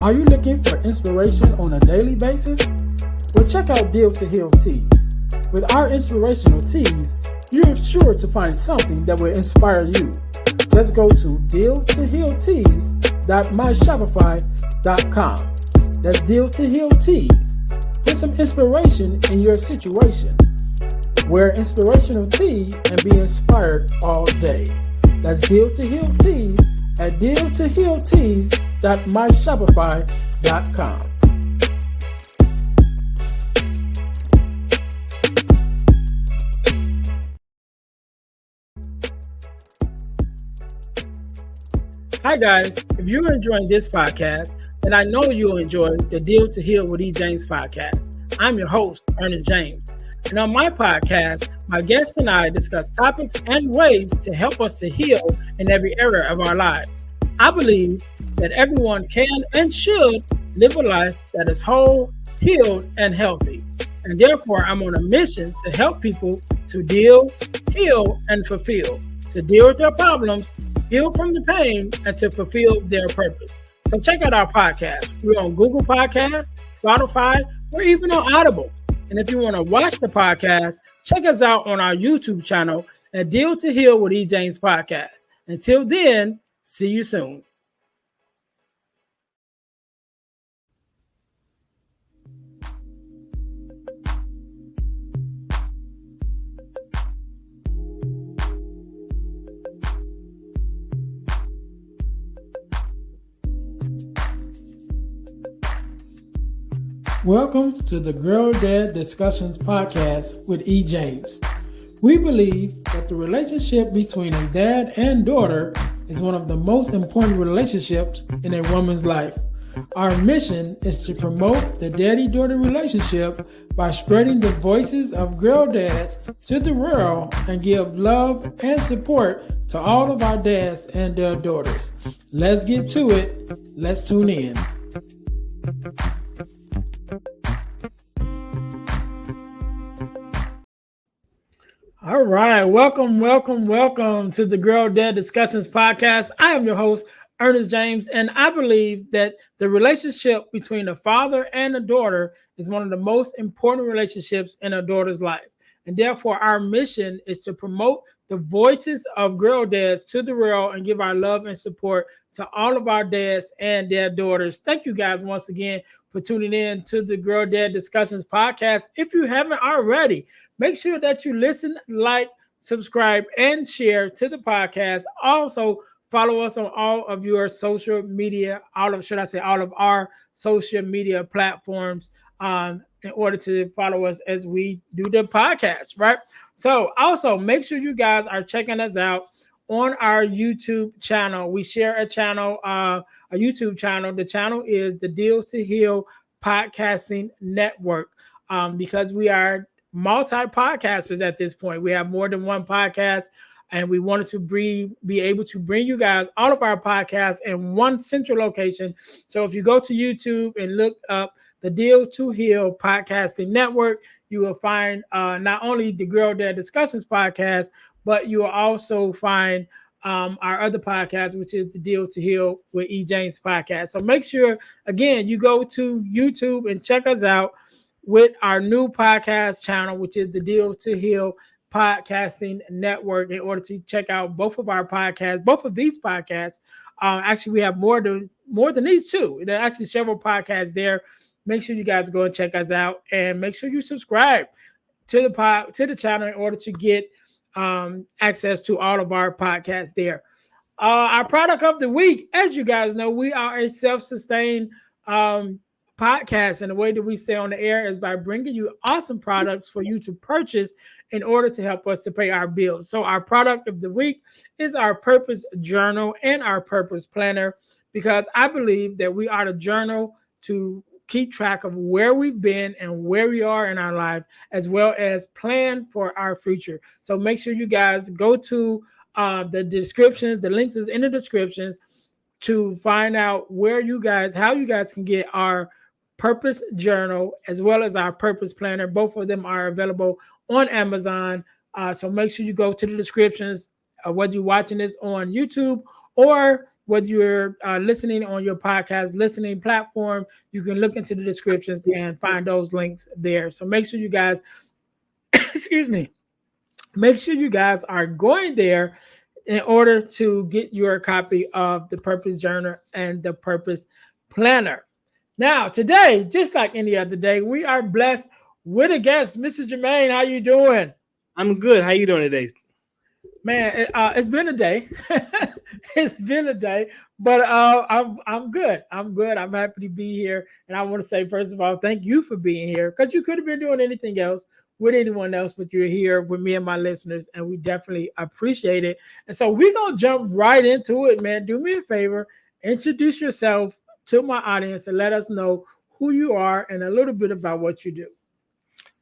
Are you looking for inspiration on a daily basis? Well, check out Deal to Heal Tees. With our inspirational tees, you're sure to find something that will inspire you. Just go to dealtohealtees.myshopify.com. That's Deal to Heal Tees. Get some inspiration in your situation. Wear inspirational tee and be inspired all day. That's Deal to Heal Tees at dealtohealtees.myshopify.com. Hi guys, if you're enjoying this podcast, then I know you'll enjoy the Deal to Heal with E. James podcast. I'm your host, Earnest James. And on my podcast, my guests and I discuss topics and ways to help us to heal in every area of our lives. I believe that everyone can and should live a life that is whole, healed, and healthy. And therefore, I'm on a mission to help people to deal, heal, and fulfill, to deal with their problems, heal from the pain, and to fulfill their purpose. So check out our podcast. We're on Google Podcasts, Spotify, or even on Audible. And if you want to watch the podcast, check us out on our YouTube channel at Deal to Heal with E. James Podcast. Until then, see you soon. Welcome to the Girl Dad Discussions podcast with E. James. We believe that the relationship between a dad and daughter is one of the most important relationships in a woman's life. Our mission is to promote the daddy-daughter relationship by spreading the voices of girl dads to the world and give love and support to all of our dads and their daughters. Let's get to it. Let's tune in. All right. Welcome to the Girl Dad Discussions podcast. I am your host, Earnest James, and I believe that the relationship between a father and a daughter is one of the most important relationships in a daughter's life. And therefore, our mission is to promote the voices of girl dads to the world and give our love and support to all of our dads and their daughters. Thank you guys once again for tuning in to the Girl Dad Discussions podcast. If you haven't already, make sure that you listen, like, subscribe, and share to the podcast. Also, follow us on all of your social media, all of our social media platforms in order to follow us as we do the podcast, right? So also make sure you guys are checking us out on our YouTube channel. We share a channel, a YouTube channel. The channel is the Deal to Heal Podcasting Network because we are multi-podcasters at this point. We have more than one podcast, and we wanted to be able to bring you guys all of our podcasts in one central location. So if you go to YouTube and look up the Deal to Heal Podcasting Network, you will find not only the Girl Dad Discussions podcast, but you will also find our other podcast, which is the Deal to Heal with E. James podcast. So make sure, again, you go to YouTube and check us out with our new podcast channel, which is the Deal to Heal Podcasting Network, in order to check out both of our podcasts, both of these podcasts. Actually, we have more than these two. There are actually several podcasts there. Make sure you guys go and check us out, and make sure you subscribe to the channel in order to get access to all of our podcasts there. Our product of the week, as you guys know, we are a self-sustained podcast, and the way that we stay on the air is by bringing you awesome products for you to purchase in order to help us to pay our bills. So our product of the week is our Purpose Journal and our Purpose Planner, because I believe that we are the journal to keep track of where we've been and where we are in our life, as well as plan for our future. So make sure you guys go to the descriptions. The links is in the descriptions to find out how you guys can get our Purpose Journal as well as our Purpose Planner. Both of them are available on Amazon. So make sure you go to the descriptions whether you're watching this on YouTube or whether you're listening on your podcast listening platform, you can look into the descriptions and find those links there. So make sure you guys, excuse me, make sure you guys are going there in order to get your copy of the Purpose Journal and the Purpose Planner. Now, today, just like any other day, we are blessed with a guest, Mr. Jermaine. How you doing? I'm good. How you doing today? Man, it's been a day. It's been a day, but I'm good. I'm good. I'm happy to be here, and I want to say first of all, thank you for being here because you could have been doing anything else with anyone else, but you're here with me and my listeners, and we definitely appreciate it. And so we're gonna jump right into it, man. Do me a favor, introduce yourself to my audience, and let us know who you are and a little bit about what you do.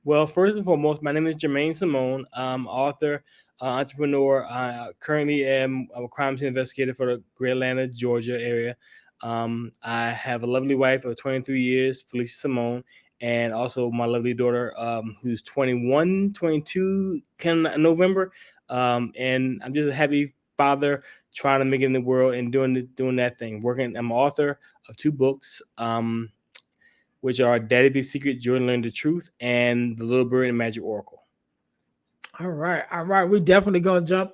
Well, first and foremost, my name is Jermaine Simone. I'm author, entrepreneur. I currently am a crime scene investigator for the Greater Atlanta, Georgia area. I have a lovely wife of 23 years, Felicia Simone, and also my lovely daughter, who's 21, 22, come November. And I'm just a happy father trying to make it in the world and doing that thing. Working, I'm an author of 2 books. Which are Daddy Be Secret, Jordan Learn the Truth, and The Little Bird and Magic Oracle. All right, all right. We definitely gonna jump,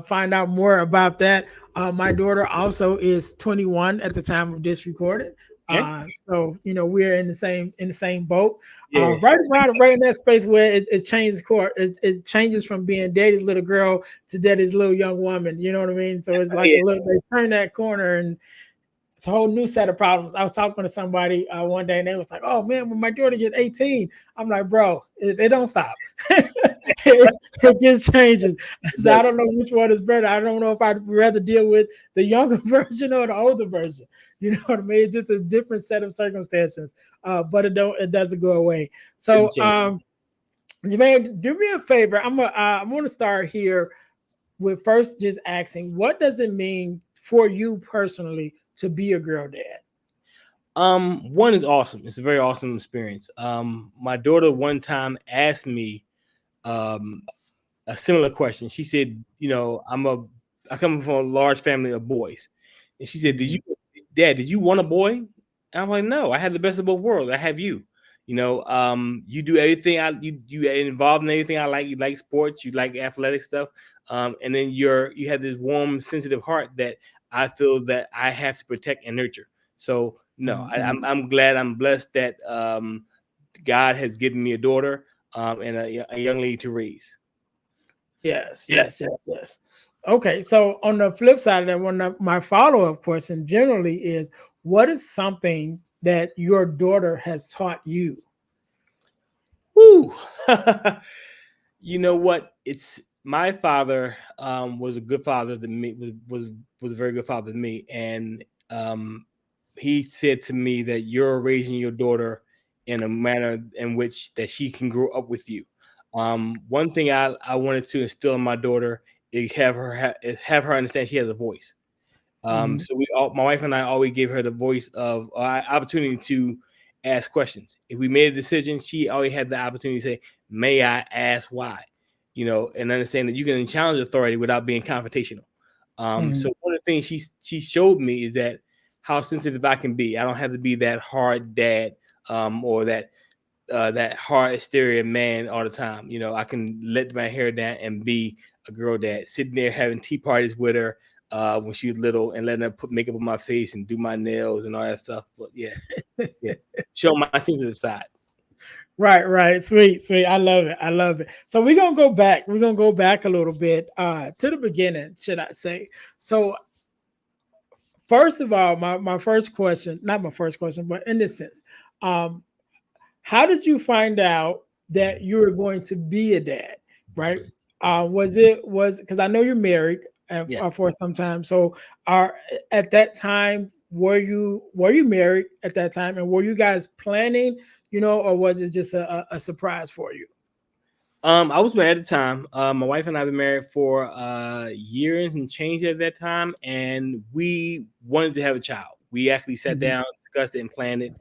find out more about that. My daughter also is 21 at the time of this recording. Okay. So we're in the same boat. Yeah. Right in that space where it changes court. It changes from being daddy's little girl to daddy's little young woman. You know what I mean? So it's like Yeah. a little. They turn that corner and it's a whole new set of problems. I was talking to somebody one day, and they was like, "Oh man, when my daughter gets 18," I'm like, "Bro, it don't stop. It just changes." So I don't know which one is better. I don't know if I'd rather deal with the younger version or the older version. You know what I mean? It's just a different set of circumstances, but it doesn't go away. So, Doesn't change. man, do me a favor. I'm gonna start here with first just asking, what does it mean for you personally to be a girl dad? One is awesome. It's a very awesome experience. My daughter one time asked me um a similar question. She said, I come from a large family of boys. And she said, Mhm. Dad, did you want a boy? And I'm like, no, I had the best of both worlds. I have you. You do everything you get involved in everything I like. You like sports, you like athletic stuff. And then you have this warm, sensitive heart that I feel that I have to protect and nurture. So no, I'm glad I'm blessed that God has given me a daughter and a young lady to raise. Yes, yes, yes, yes. Okay, so on the flip side of that, one of my follow-up question generally is, what is something that your daughter has taught you? Woo! You know what? It's my father was a good father to me. Was a very good father to me, and um, he said to me that you're raising your daughter in a manner in which that she can grow up with you. One thing I wanted to instill in my daughter is have her understand she has a voice. Mhm. So my wife and I always gave her the voice of opportunity to ask questions. If we made a decision, she always had the opportunity to say, "May I ask why?" And understand that you can challenge authority without being confrontational. Mhm. So one of the things she showed me is that how sensitive I can be. I don't have to be that hard dad or that hard exterior man all the time. I can let my hair down and be a girl dad, sitting there having tea parties with her when she was little and letting her put makeup on my face and do my nails and all that stuff. But yeah, show my sensitive side. Right, right. Sweet, sweet. I love it. I love it. So we're gonna go back. We're gonna go back a little bit to the beginning, should I say. So first of all, my first question, not my first question, but in this sense, um, how did you find out that you were going to be a dad? Right? Was because I know you're married Yeah. for some time. So, are at that time were you married at that time, and were you guys planning? Or was it just a surprise for you? I was married at the time. My wife and I have been married for a year and change at that time, and we wanted to have a child. We actually sat Mhm. down, discussed it, and planned it.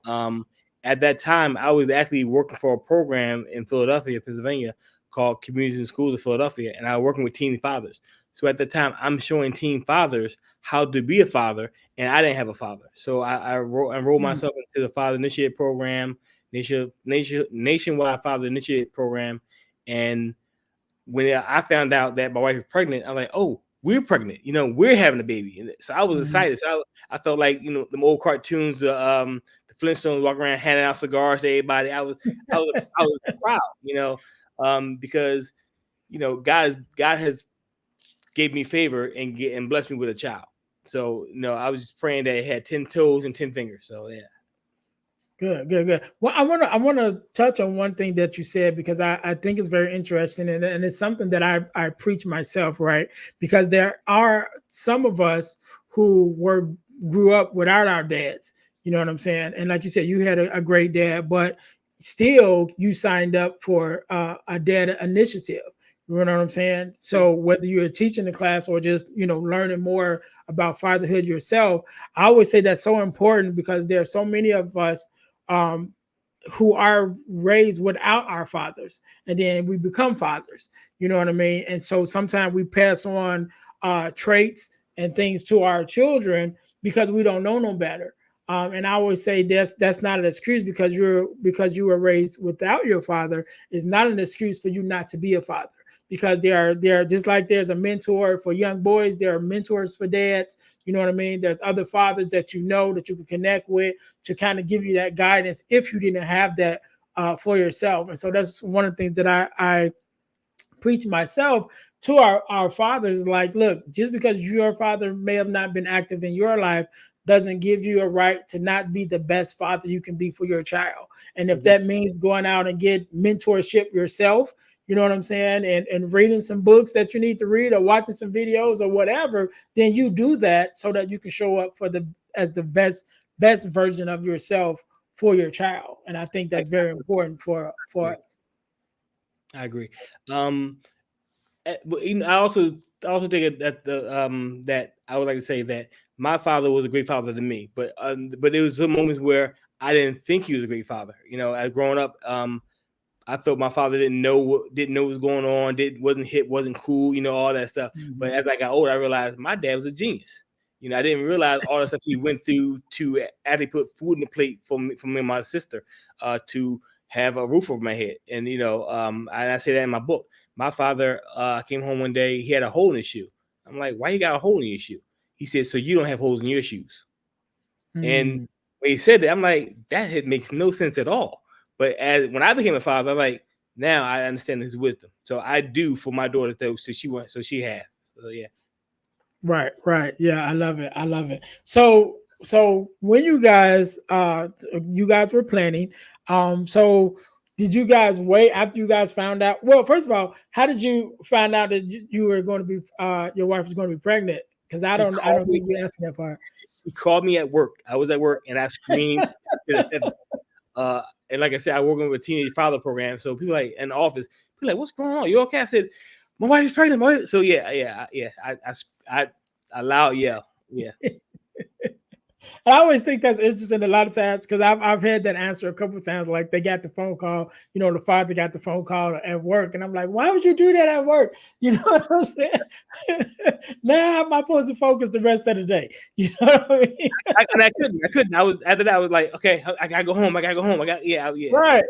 Um, at that time, I was actually working for a program in Philadelphia, Pennsylvania, called Communities and Schools of Philadelphia, and I was working with teen fathers. So at the time, I'm showing teen fathers how to be a father, and I didn't have a father. So enrolled Mm. myself into the Father Initiate program, nationwide Father Initiate program, and when I found out that my wife was pregnant, I'm like, oh, we're pregnant. We're having a baby. And so I was Mhm. excited. So I felt like, them old cartoons, the Flintstones walking around handing out cigars to everybody. I was proud, because, God has gave me favor and blessed me with a child. So, I was just praying that it had 10 toes and 10 fingers. So, yeah. Good, good, good. Well, I wanna touch on one thing that you said because I think it's very interesting and it's something that I preach myself, right? Because there are some of us who grew up without our dads. You know what I'm saying? And like you said, you had a great dad, but still you signed up for a dad initiative. You know what I'm saying? So whether you're teaching the class or just learning more about fatherhood yourself, I always say that's so important because there are so many of us um, who are raised without our fathers, and then we become fathers. You know what I mean? And so sometimes we pass on traits and things to our children because we don't know no better. And I always say that's not an excuse because you were raised without your father is not an excuse for you not to be a father. Because there are just like there's a mentor for young boys, there are mentors for dads. You know what I mean? There's other fathers that that you can connect with to kind of give you that guidance if you didn't have that for yourself. And so that's one of the things that I preach myself to our fathers. Like, look, just because your father may have not been active in your life doesn't give you a right to not be the best father you can be for your child. And if Exactly. that means going out and get mentorship yourself, you know what I'm saying, and reading some books that you need to read or watching some videos or whatever, then you do that so that you can show up for the as the best version of yourself for your child. And I think that's very important for us. I agree. Um, but, I also think that I would like to say that my father was a great father to me, but there was some moments where I didn't think he was a great father. As growing up, I thought my father didn't know what was going on, wasn't hip, wasn't cool, all that stuff. But Mhm. as I got older, I realized my dad was a genius. I didn't realize all the stuff he went through to actually put food in the plate for me and my sister, to have a roof over my head. And I say that in my book. My father came home one day, he had a hole in his shoe. I'm like, why you got a hole in your shoe? He said, so you don't have holes in your shoes. And Mm. when he said that, I'm like, that makes no sense at all. But when I became a father, I'm like, now I understand his wisdom. So I do for my daughter though, so she has. So yeah. Right, right. Yeah, I love it. I love it. So when you guys were planning, so did you guys wait after you guys found out? Well, first of all, how did you find out that you were going to be your wife was going to be pregnant? Because She I called don't me. think you answered that part. He called me at work. I was at work and I screamed to the heaven. Uh, and like I said, I work with a teenage father program. So people like in the office, people like, what's going on? You okay? I said, my wife is pregnant. So yeah. I loud yell. Yeah. I always think that's interesting a lot of times because I've had that answer a couple of times. Like they got the phone call, the father got the phone call at work, and I'm like, why would you do that at work? You know what I'm saying? Now how am I supposed to focus the rest of the day? You know what I mean? I couldn't. I couldn't. I was after that. I was like, okay, I gotta go home. I gotta go home. Yeah. Right.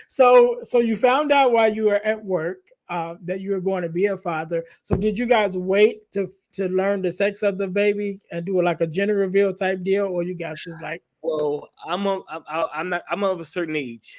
So you found out while you were at work that you were going to be a father. So did you guys wait to learn the sex of the baby and do like a gender reveal type deal, or you guys just like Well, I'm of a certain age,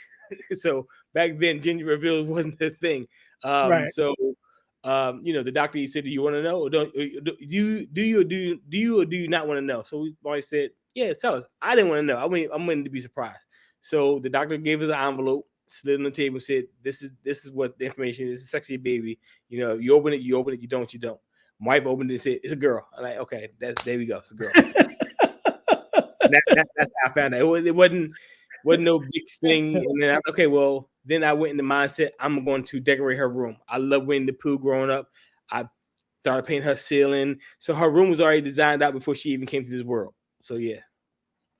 so back then gender reveals wasn't the thing. right? The doctor he said, "Do you want to know? Or don't do you not want to know?" So we always said, "Yeah, tell us." I didn't want to know. I'm willing to be surprised. So the doctor gave us an envelope, slid on the table, and said, "This is what the information is. It's a sexy baby. You open it, you open it. You don't, you don't." My wife opened it and said, "It's a girl." I'm like, "Okay, there we go. It's a girl." That's how I found out. It wasn't no big thing. And then okay, well, then I went in the mindset I'm going to decorate her room. I love Winnie the Pooh growing up. I started painting her ceiling, so her room was already designed out before she even came to this world. So yeah.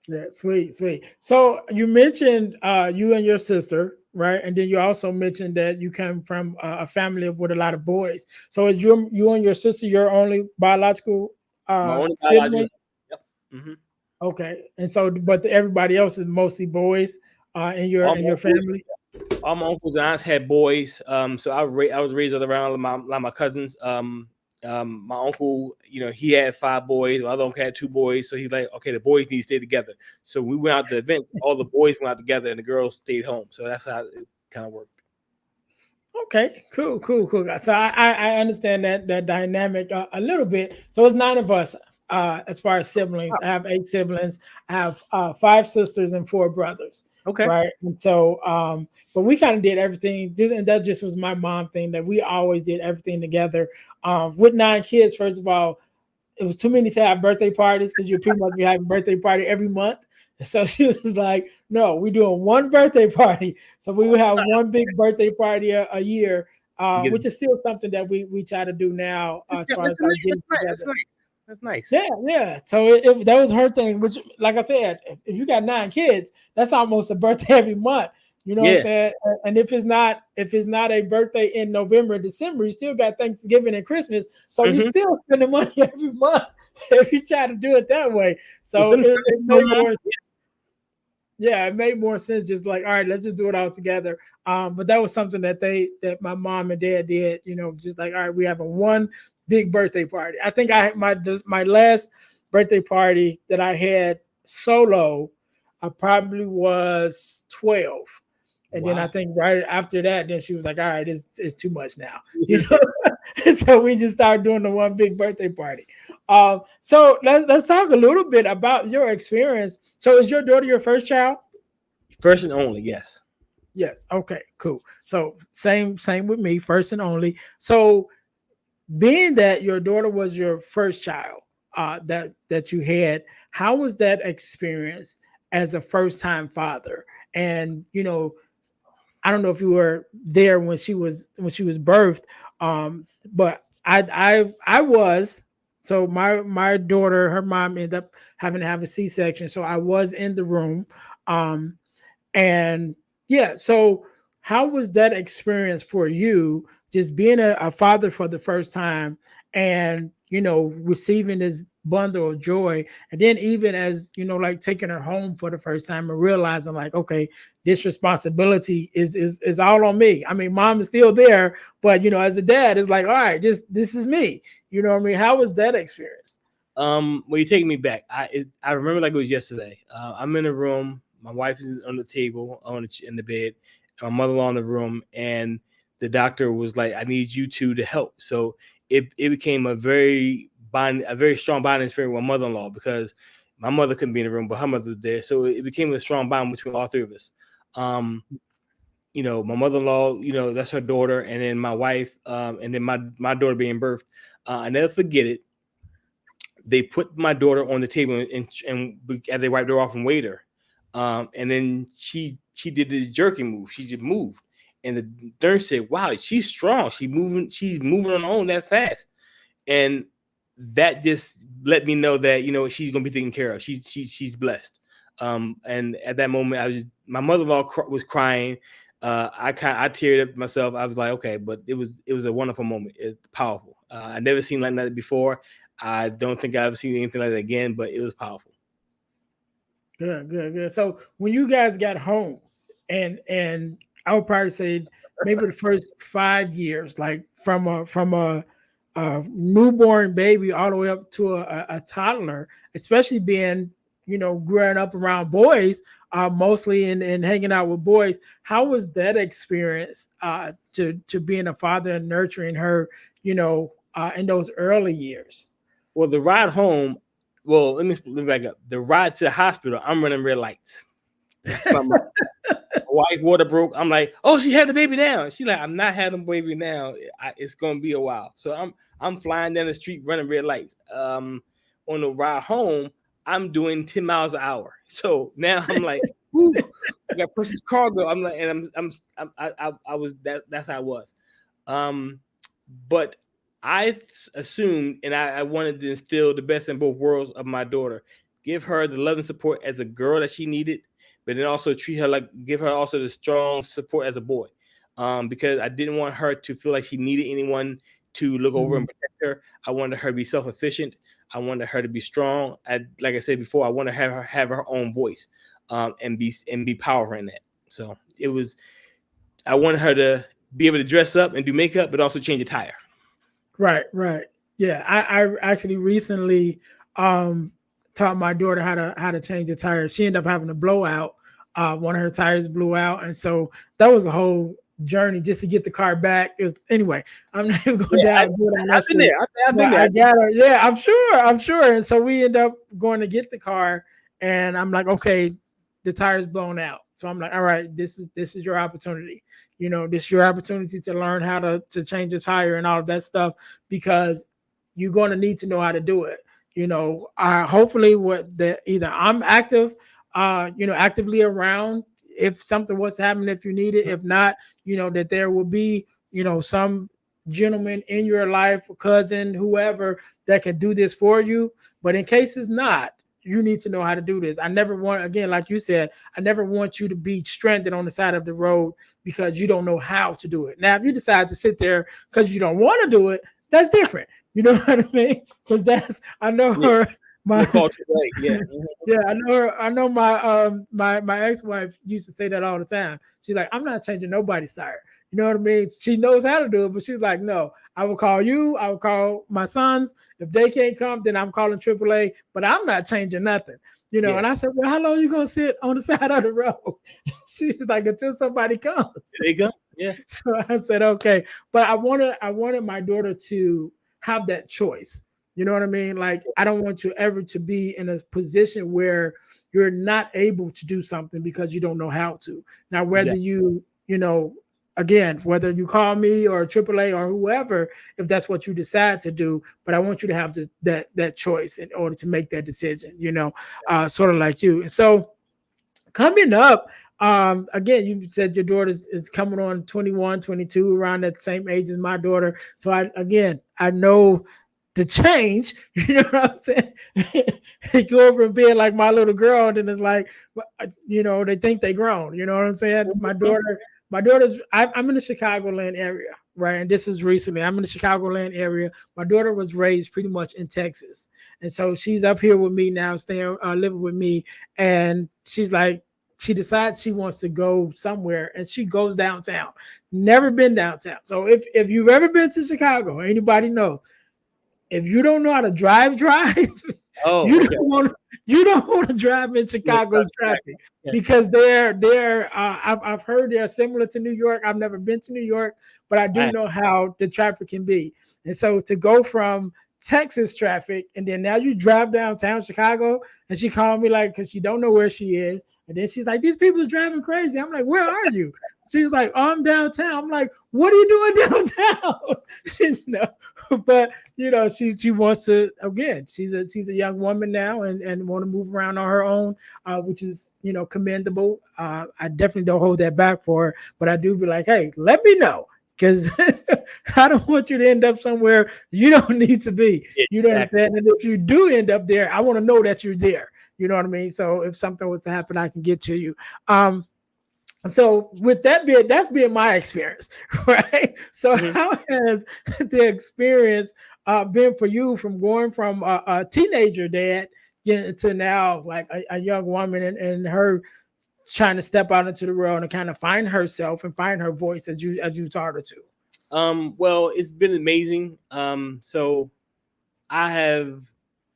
Yeah, sweet, sweet. So you mentioned you and your sister, right? And then you also mentioned that you come from a family with a lot of boys. So is you and your sister your only biological My only biological. sibling? Yep. Hmm. Okay, and so but everybody else is mostly boys All in my your uncles, family. all my uncles and aunts had boys. So I was raised around my cousins. My uncle, he had 5 boys. My other uncle had 2 boys. So he's like, okay, the boys need to stay together. So we went out to events. All the boys went out together, and the girls stayed home. So that's how it kind of worked. Okay, cool, cool, cool. So I understand that dynamic a little bit. So it's 9 of us as far as siblings. I have 8 siblings. I have 5 sisters and 4 brothers. Okay. Right, and so but we kind of did everything. And that just was my mom thing that we always did everything together. With 9 kids, first of all, it was too many to have birthday parties because you pretty much be having a birthday party every month. And so she was like, "No, we're doing one birthday party." So we would have one big birthday party a year, You get which is still something that we try to do now as far as like getting that's nice. That's together. nice. That's nice. Yeah, yeah. So that was her thing. Which, like I said, if you got 9 kids, that's almost a birthday every month. You know what I'm Yeah. saying? And if it's not a birthday in November, December, you still got Thanksgiving and Christmas. So you Mm-hmm. still spending money every month if you try to do it that way. Was So them it Sundays no made more? more yeah, it made more sense just like, all right, let's just do it all together. But that was something that my mom and dad did, just like, all right, we have a one big birthday party. I think I had my last birthday party that I had solo, I probably was 12. And then I Wow. think right after that, then she was like, all right, it's too much now. You know, so we just started doing the one big birthday party. So let's talk a little bit about your experience. So is your daughter your first child? First and only, yes. Yes. Okay. Cool. So same with me, first and only. So being that your daughter was your first child that you had, how was that experience as a first time father? And I don't know if you were there when she was birthed, but I was. So my daughter, her mom ended up having to have a C-section, so I was in the room. Um, and yeah, so how was that experience for you, just being a father for the first time and, receiving this bundle of joy? And then even as, like taking her home for the first time and realizing like, okay, this responsibility is all on me. I mean, mom is still there, but as a dad, it's like, all right, this is me. You know what I mean? How was that experience? Well, you're taking me back. I remember like it was yesterday. I'm in a room. My wife is on the table, in the bed. My mother-in-law in the room, and the doctor was like, "I need you two to help." So it became a very strong bonding experience with my mother-in-law because my mother couldn't be in the room, but her mother was there. So it became a strong bond between all 3 of us. Um, my mother-in-law, that's her daughter, and then my wife, and then my daughter being birthed. I never forget it. They put my daughter on the table and as they wiped her off and weighed her. And then she did this jerking move. She just moved. And the nurse said, "Wow, she's strong. She's moving on her own that fast." And that just let me know that she's gonna be taken care of. She's blessed. And at that moment, my mother-in-law was crying. I teared up myself. I was like, okay, but it was a wonderful moment. It's powerful. I never seen like that before. I don't think I've ever seen anything like that again, but it was powerful. Good, good, good. So when you guys got home, and I would probably say maybe the first 5 years, like from a newborn baby all the way up to a toddler, especially being growing up around boys, mostly and hanging out with boys. How was that experience to being a father and nurturing her, in those early years? Well, the ride home, well, let me back up. The ride to the hospital, I'm running red lights. That's my wife water broke. I'm like, oh, she had the baby now. She's like, I'm not having the baby now. It's gonna be a while. So I'm flying down the street running red lights. On the ride home, I'm doing 10 miles an hour. So now I'm like, whoo, I got precious cargo. I'm like, and I was that's how I was. Um, but I assumed, and I wanted to instill the best in both worlds of my daughter. give her the love and support as a girl that she needed, but then also treat her like, give her also the strong support as a boy. Because I didn't want her to feel like she needed anyone to look over and protect her. I wanted her to be self-efficient. I wanted her to be strong. Like I said before, I want to have her own voice, and be powerful in that. So it was, I wanted her to be able to dress up and do makeup, but also change a tire. Right, right. Yeah, I actually recently um taught my daughter how to change a tire. She ended up having a blowout. One of her tires blew out, and so that was a whole journey just to get the car back. It was anyway. I'm not even going Yeah, down go down that I've been street, there. I've been but there. I got her. Yeah, I'm sure. I'm sure. And so we end up going to get the car, and I'm like, okay, the tire's blown out. So I'm like, all right, this is your opportunity. This is your opportunity to learn how to change a tire and all of that stuff because you're going to need to know how to do it. Hopefully, what the either I'm active, actively around if something was happening, if you need it. If not, that there will be, some gentleman in your life, cousin, whoever that can do this for you. But in case it's not, you need to know how to do this. I never want, again, like you said, I never want you to be stranded on the side of the road because you don't know how to do it. Now, if you decide to sit there because you don't want to do it, that's different. You know what I mean? Because I know Yeah, her, the my, culture, right? Yeah. yeah, I know her. I know my ex-wife used to say that all the time. She's like, I'm not changing nobody's tire. You know what I mean? She knows how to do it, but she's like, no, I will call you. I will call my sons. If they can't come, then I'm calling AAA. But I'm not changing nothing. Yeah. And I said, well, how long are you gonna sit on the side of the road? She's like, until somebody comes. There you go. Yeah. So I said, okay. But I wanted my daughter to have that choice. You know what I mean? Like, I don't want you ever to be in a position where you're not able to do something because you don't know how to. Now, whether Exactly. again, whether you call me or AAA or whoever, if that's what you decide to do, but I want you to have that choice in order to make that decision, sort of like you. And so coming up, again, you said your daughter is coming on 21, 22, around that same age as my daughter. So I know the change. You know what I'm saying? They go over and being like my little girl, and then it's like, they think they grown. You know what I'm saying? I'm in the Chicagoland area, right? And this is recently. I'm in the Chicagoland area. My daughter was raised pretty much in Texas, and so she's up here with me now, staying, living with me, and she's like, she decides she wants to go somewhere and she goes downtown. Never been downtown. So if you've ever been to Chicago, anybody know, if you don't know how to drive, Oh, you okay. don't want to drive in Yeah, Chicago's traffic yeah. because they're I've heard they're similar to New York. I've never been to New York, but I do I, know how the traffic can be. And so to go from Texas traffic and then now you drive downtown Chicago, and she called me like because she don't know where she is, and then she's like, these people are driving crazy. I'm like, where are you? She was like, oh, I'm downtown. I'm like, what are you doing downtown? But she wants to, again, she's a young woman now and want to move around on her own, which is commendable. I definitely don't hold that back for her, but I do be like, hey, let me know, because I don't want you to end up somewhere you don't need to be. yeah, You know what I'm exactly. saying? And if you do end up there, I want to know that you're there. You know what I mean? So if something was to happen, I can get to you. So with that's been my experience, right? So Mhm. how has the experience been for you from going from a teenager dad to now like a young woman and her trying to step out into the world and kind of find herself and find her voice as you taught her to? Well, it's been amazing. So I have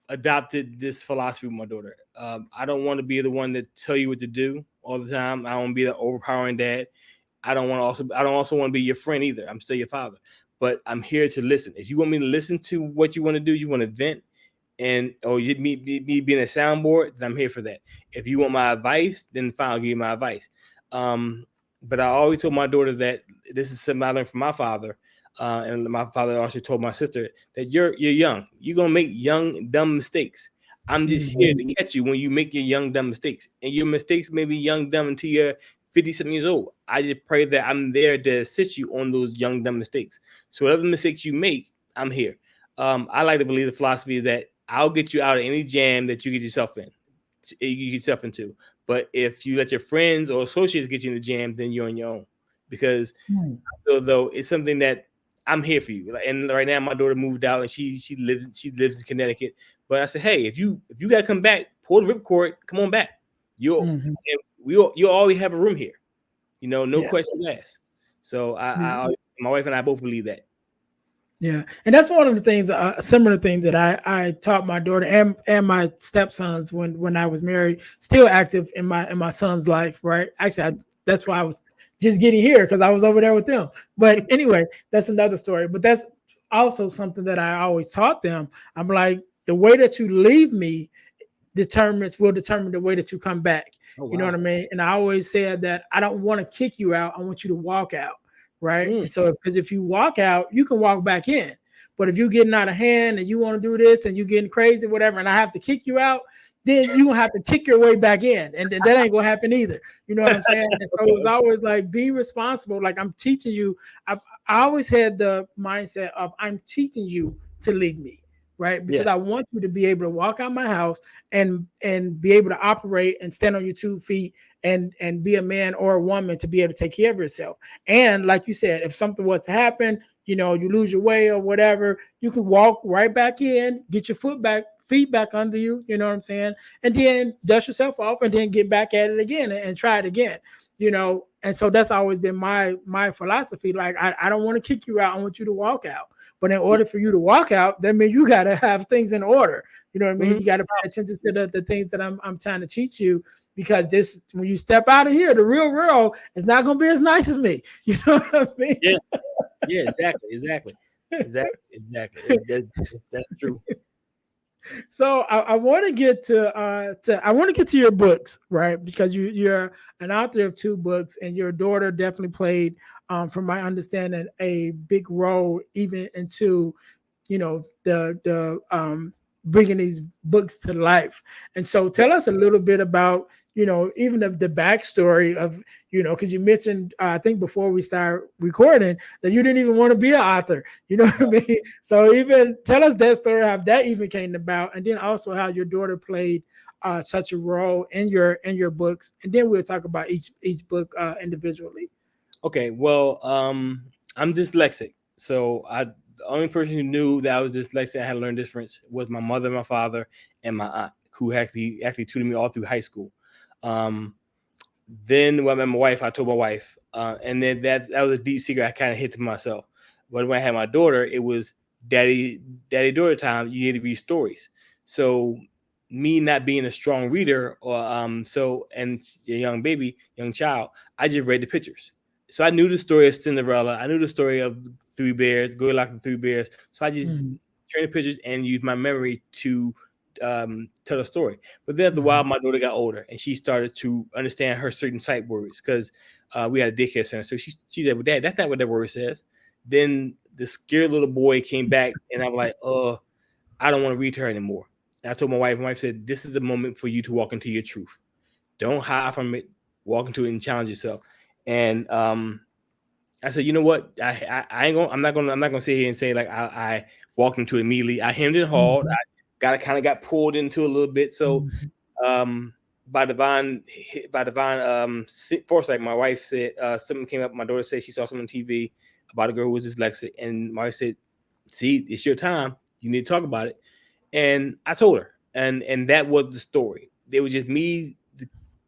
adopted this philosophy with my daughter. I don't want to be the one that tell you what to do all the time. I don't want to be the overpowering dad. I don't also want to be your friend either. I'm still your father. But I'm here to listen. If you want me to listen to what you want to do, you want to vent, and or you me being a soundboard, then I'm here for that. If you want my advice, then fine, I'll give you my advice. Um, but I always told my daughter that this is something I learned from my father, and my father also told my sister that you're young. You're gonna make young dumb mistakes. I'm just here Mhm. to catch you when you make your young dumb mistakes, and your mistakes may be young dumb until you're 50 something years old. I just pray that I'm there to assist you on those young dumb mistakes. So whatever mistakes you make, I'm here. I like to believe the philosophy that I'll get you out of any jam that you get yourself in. you get yourself into. But if you let your friends or associates get you in the jam, then you're on your own. Because though it's something that I'm here for you. And right now my daughter moved out and she lives in Connecticut. But I said, hey, if you gotta come back, pull the ripcord, come on back. You'll always have a room here. No Yeah. questions asked. So my wife and I both believe that. Yeah, and that's one of the things, similar things that I taught my daughter and my stepsons when I was married. Still active in my son's life, right? Actually, that's why I was just getting here because I was over there with them. But anyway, that's another story. But that's also something that I always taught them. I'm like, the way that you leave me will determine the way that you come back. Oh You know what I wow. mean? And I always said that I don't want to kick you out. I want you to walk out. Right. Mm, And so, because if you walk out, you can walk back in. But if you're getting out of hand and you want to do this and you're getting crazy, whatever, and I have to kick you out, then you're going to have to kick your way back in. And that ain't going to happen either. You know what I'm saying? And so it was okay. always like, be responsible. Like, I'm teaching you. I always had the mindset of, I'm teaching you to leave me. Right. Because Yeah. I want you to be able to walk out my house and be able to operate and stand on your 2 feet and be a man or a woman to be able to take care of yourself. And like you said, if something was to happen, you lose your way or whatever, you can walk right back in, get your feet back under you, you know what I'm saying? And then dust yourself off and then get back at it again and try it again. And so that's always been my philosophy. Like, I don't want to kick you out. I want you to walk out. But in order for you to walk out, that means you got to have things in order. You know what I mean? Mhm. You got to pay attention to the things that I'm trying to teach you, because this, when you step out of here, the real world is not going to be as nice as me. You know what I mean? Yeah. Yeah. Exactly. That's true. So I want to get to your books, right? Because you're an author of 2 books, and your daughter definitely played, from my understanding, a big role even into the bringing these books to life. And so tell us a little bit about even of the backstory of because you mentioned, I think before we start recording, that you didn't even want to be an author. You know what I mean? So even tell us that story, how that even came about, and then also how your daughter played such a role in your books, and then we'll talk about each book individually. Okay, well, I'm dyslexic, so the only person who knew that I was dyslexic, I had to learn difference, was my mother, my father, and my aunt, who actually tutored me all through high school. Um, then when I met my wife, I told my wife, and then that was a deep secret I kind of hid to myself. But when I had my daughter, it was daddy daughter time. You need to read stories. So me not being a strong reader, or and a young child, I just read the pictures. So I knew the story of Cinderella. I knew the story of Three Bears, Goldilocks and Three Bears. So I just Mhm, turned the pictures and used my memory to tell a story. But then after a while, mhm, my daughter got older and she started to understand her certain sight words, because we had a daycare center. So she said, "Well, Dad, that's not what that word says." Then the scared little boy came back, and I'm like, I don't want to read to her anymore." And I told my wife. My wife said, "This is the moment for you to walk into your truth. Don't hide from it. Walk into it and challenge yourself." And I said, "You know what? I ain't gonna. I'm not gonna sit here and say like I walked into it immediately. I hemmed and hawed. mhm, Got pulled into a little bit. So mhm, um, by divine foresight, my wife said something came up. My daughter said she saw something on TV about a girl who was dyslexic, and my wife said, "See, it's your time. You need to talk about it." And I told her, and that was the story. It was just me,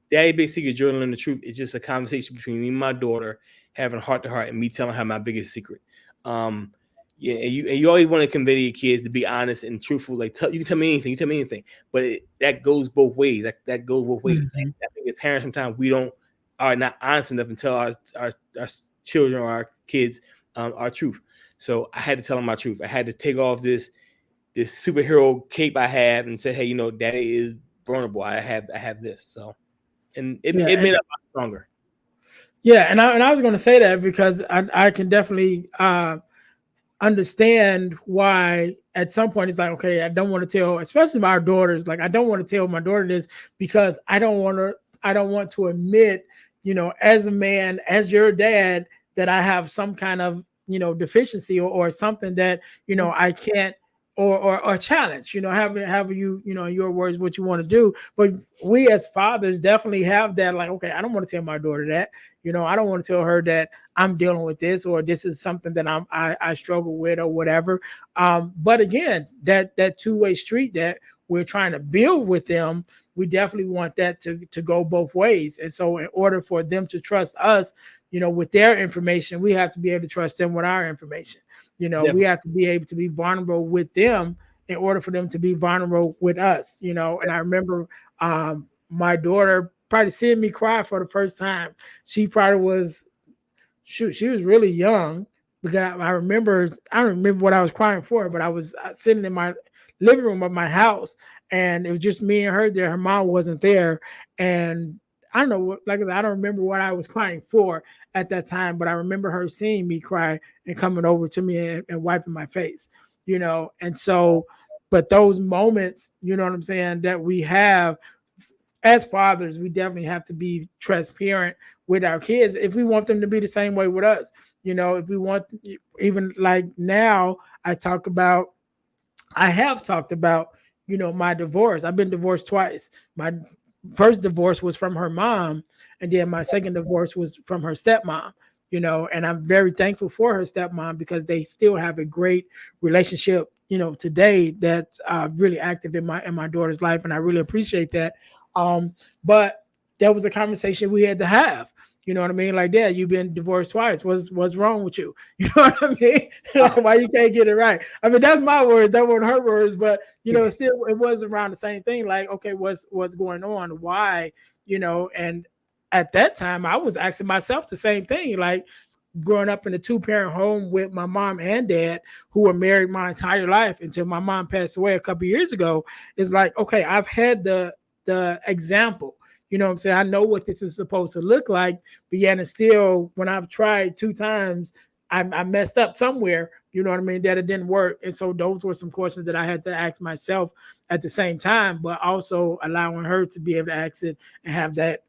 Daddy Big Secret journaling the truth. It's just a conversation between me and my daughter, having heart to heart, and me telling her my biggest secret. Um, yeah, and you always want to convey to your kids to be honest and truthful. Like, you can tell me anything, but that goes both ways. That goes both ways. mhm. I think as parents, sometimes we don't are not honest enough and tell our children or our kids our truth. So I had to tell them my truth. I had to take off this superhero cape I have and say, "Hey, Daddy is vulnerable. I have this." So, and it, Yeah, it made and us stronger. yeah, and I was going to say that because I can definitely understand why at some point it's like, okay, I don't want to tell, especially my daughters, like I don't want to tell my daughter this because I don't want to admit, as a man, as your dad, that I have some kind of deficiency or something that Mhm. I can't. or challenge, however you, in your words, what you want to do. But we as fathers definitely have that, like, okay, I don't want to tell my daughter that, I don't want to tell her that I'm dealing with this, or this is something that I struggle with, or whatever. But again, that two-way street that we're trying to build with them, we definitely want that to go both ways. And so in order for them to trust us, with their information, we have to be able to trust them with our information. We Definitely. have to be able to be vulnerable with them in order for them to be vulnerable with us. And I remember my daughter probably seeing me cry for the first time. She probably was, shoot, she was really young, because I don't remember what I was crying for, but I was sitting in my living room of my house, and it was just me and her there. Her mom wasn't there, and I don't know like I said, I don't remember what I was crying for at that time, but I remember her seeing me cry and coming over to me and wiping my face, and so, but those moments, you know what I'm saying, that we have as fathers, we definitely have to be transparent with our kids if we want them to be the same way with us. If we want, even like now, I talk about, I have talked about, my divorce. I've been divorced twice. My first divorce was from her mom, and then my second divorce was from her stepmom. And I'm very thankful for her stepmom, because they still have a great relationship, today, that's really active in my daughter's life, and I really appreciate that. But that was a conversation we had to have. You know what I mean? Like, Dad, you've been divorced twice. What's wrong with you? You know what I mean? Like, Wow. why you can't get it right? I mean, that's my words. That weren't her words, but still, it was around the same thing. Like, okay, what's going on? Why? And at that time, I was asking myself the same thing. Like, growing up in a two-parent home with my mom and dad, who were married my entire life until my mom passed away a couple years ago, is like, okay, I've had the example. You know what I'm saying? I know what this is supposed to look like, but yet and still, when I've tried two times, I messed up somewhere. You know what I mean? That it didn't work. And so those were some questions that I had to ask myself at the same time, but also allowing her to be able to ask it and have that,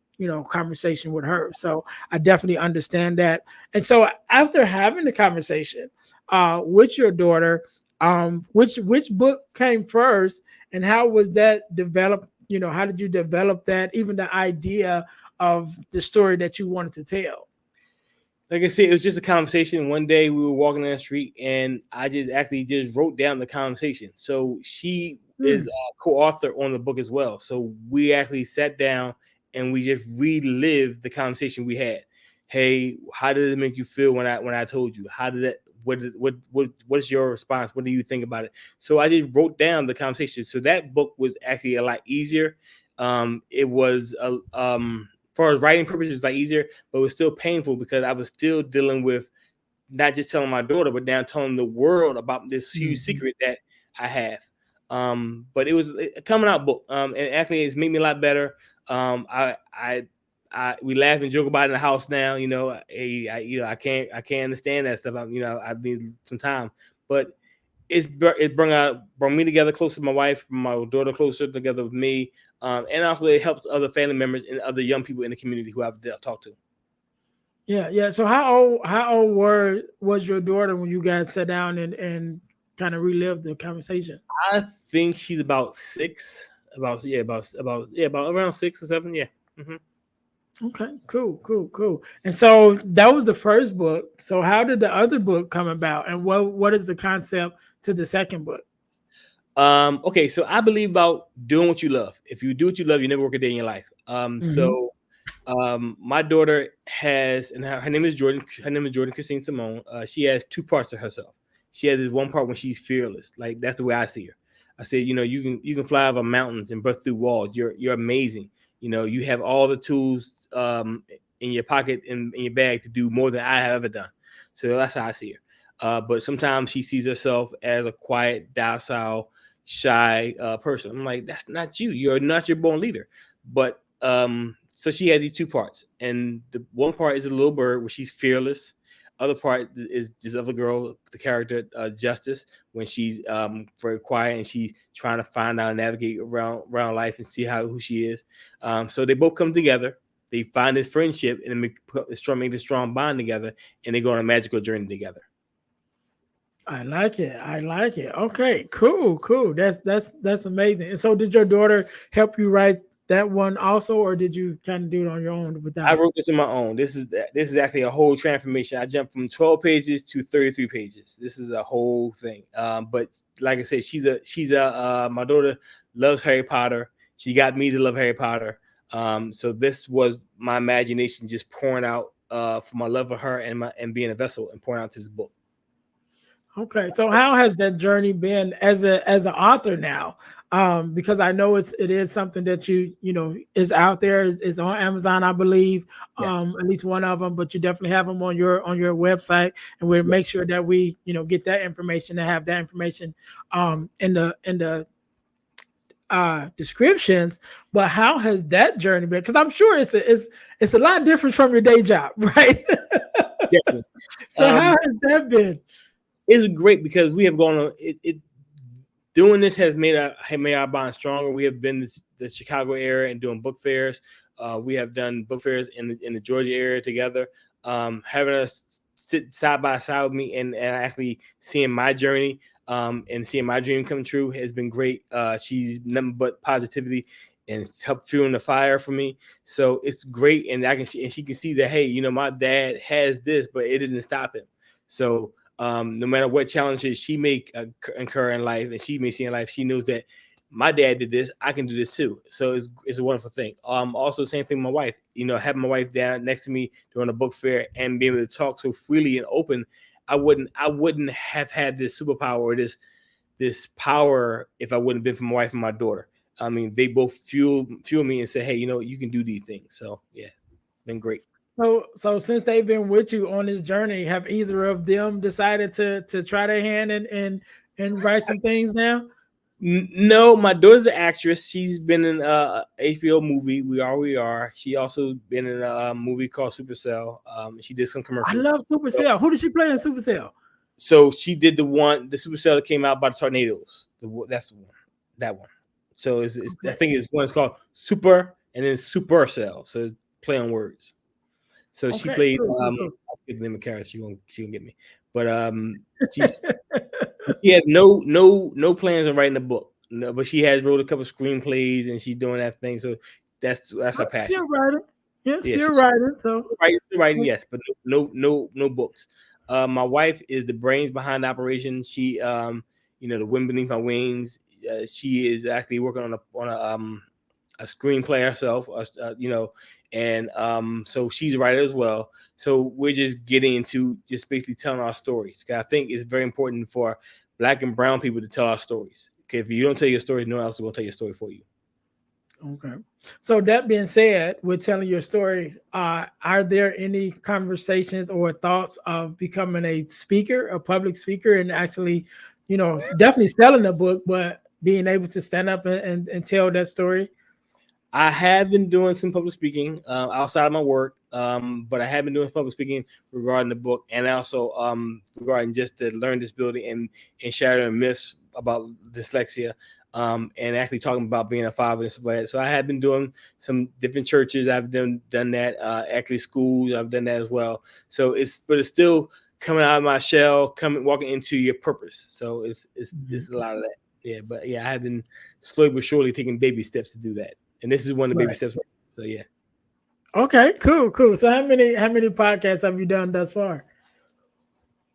conversation with her. So I definitely understand that. And so after having the conversation with your daughter, which book came first, and how was that developed? How did you develop that, even the idea of the story that you wanted to tell? Like I said, it was just a conversation. One day we were walking down the street, and I just actually just wrote down the conversation. So she is Mm, a co-author on the book as well. So we actually sat down and we just relived the conversation we had. Hey, how did it make you feel when I told you? How did that? What's your response? What do you think about it? So I just wrote down the conversation. So that book was actually a lot easier. It was for writing purposes, like easier, but it was still painful because I was still dealing with not just telling my daughter, but now telling the world about this huge mhm. secret that I have. But it was a coming out book, and actually it's made me a lot better. We laugh and joke about it in the house now. I can't understand that stuff. I need some time, but it brought me together closer to my wife, my daughter closer together with me, and also it helps other family members and other young people in the community who I've talked to. Yeah, yeah. So how old was your daughter when you guys sat down and kind of relived the conversation? I think she's about six, about around 6 or 7. Yeah. Hmm. Okay, cool, cool, cool. And so that was the first book. So how did the other book come about, and what is the concept to the second book? Okay, so I believe about doing what you love. If you do what you love, you never work a day in your life. Hmm. My daughter has, and her name is Jordan. Her name is Jordan Christine Simone. She has two parts to herself. She has this one part when she's fearless. Like that's the way I see her. I say, you can fly over mountains and burst through walls. You're amazing. You have all the tools in your pocket in your bag to do more than I have ever done. So that's how I see her. But sometimes she sees herself as a quiet, docile, shy person. I'm like, that's not you. You're not your born leader. But so she has these two parts, and the one part is a little bird where she's fearless. Other part is this other girl, the character Justice, when she's very quiet and she's trying to find out and navigate around life and see who she is. So they both come together. They find this friendship and make this strong bond together, and they go on a magical journey together. I like it. I like it. Okay, cool, cool. That's amazing. And so, did your daughter help you write that one also, or did you kind of do it on your own I without her? wrote this on my own. This is actually a whole transformation. I jumped from 12 pages to 33 pages. This is a whole thing. But like I said, she's my daughter loves Harry Potter. She got me to love Harry Potter. So this was my imagination just pouring out for my love of her and being a vessel and pouring out to this book. Okay, so how has that journey been as an author now? Because I know it is something that is out there, is on Amazon, I believe, Yes. at least one of them. But you definitely have them on your website, and we'll Yes. make sure that we get that information and have that information in the descriptions. But how has that journey been? Because I'm sure it's a lot different from your day job, right? Definitely. So how Um, has that been? it's great because we have gone on it doing this has made our bond stronger. We have been to the Chicago area and doing book fairs. We have done book fairs in the Georgia area together. Having us sit side by side with me and actually seeing my journey and seeing my dream come true has been great. She's nothing but positivity and help fueling the fire for me. So it's great, and I can see, and she can see that, hey, my dad has this, but it didn't stop him. So no matter what challenges she may incur in life and she may see in life, she knows that my dad did this, I can do this too. So it's a wonderful thing. Also same thing with my wife. Having my wife down next to me during a book fair and being able to talk so freely and open, I wouldn't have had this superpower or this power if I wouldn't have been for my wife and my daughter. I mean, they both fuel me and say, hey, you can do these things. So yeah, been great. So since they've been with you on this journey, have either of them decided to try their hand and write some things now? No, my daughter's an actress. She's been in a HBO movie. We Are We Are. She also been in a movie called Supercell. She did some I commercials. love So, Supercell. Who did she play in Supercell? so she did the Supercell that came out by the tornadoes. That's the one. That one. So I Okay, think it's one. It's called Super and then Supercell. So it's play on words. So she okay, played. cool, cool, cool. I'll give the name of character. She gonna get me. But she's she has no plans on writing a book. No, but she has wrote a couple screenplays and she's doing that thing. So that's her passion. Still writing, yeah, Yeah, still writing. So still writing, yes, but no books. My wife is the brains behind the operation. She the wind beneath my wings. She is actually working on a screenplay herself, and so she's a writer as well. So we're just getting into just basically telling our stories. 'Cause I think it's very important for Black and Brown people to tell our stories. Okay, if you don't tell your story, no one else is going to tell your story for you. okay. So that being said, with telling your story, are there any conversations or thoughts of becoming a speaker, a public speaker, and actually, definitely selling a book, but being able to stand up and tell that story? I have been doing some public speaking outside of my work, but I have been doing public speaking regarding the book and also regarding just the learning disability and shattering myths about dyslexia and actually talking about being a father and stuff like that. So I have been doing some different churches. I've done that, actually schools. I've done that as well. So it's still coming out of my shell, walking into your purpose. So it's a lot of that. Yeah, but yeah, I have been slowly but surely taking baby steps to do that, and this is one of the baby Right. steps. So yeah, Okay. Cool. Cool. So how many podcasts have you done thus far?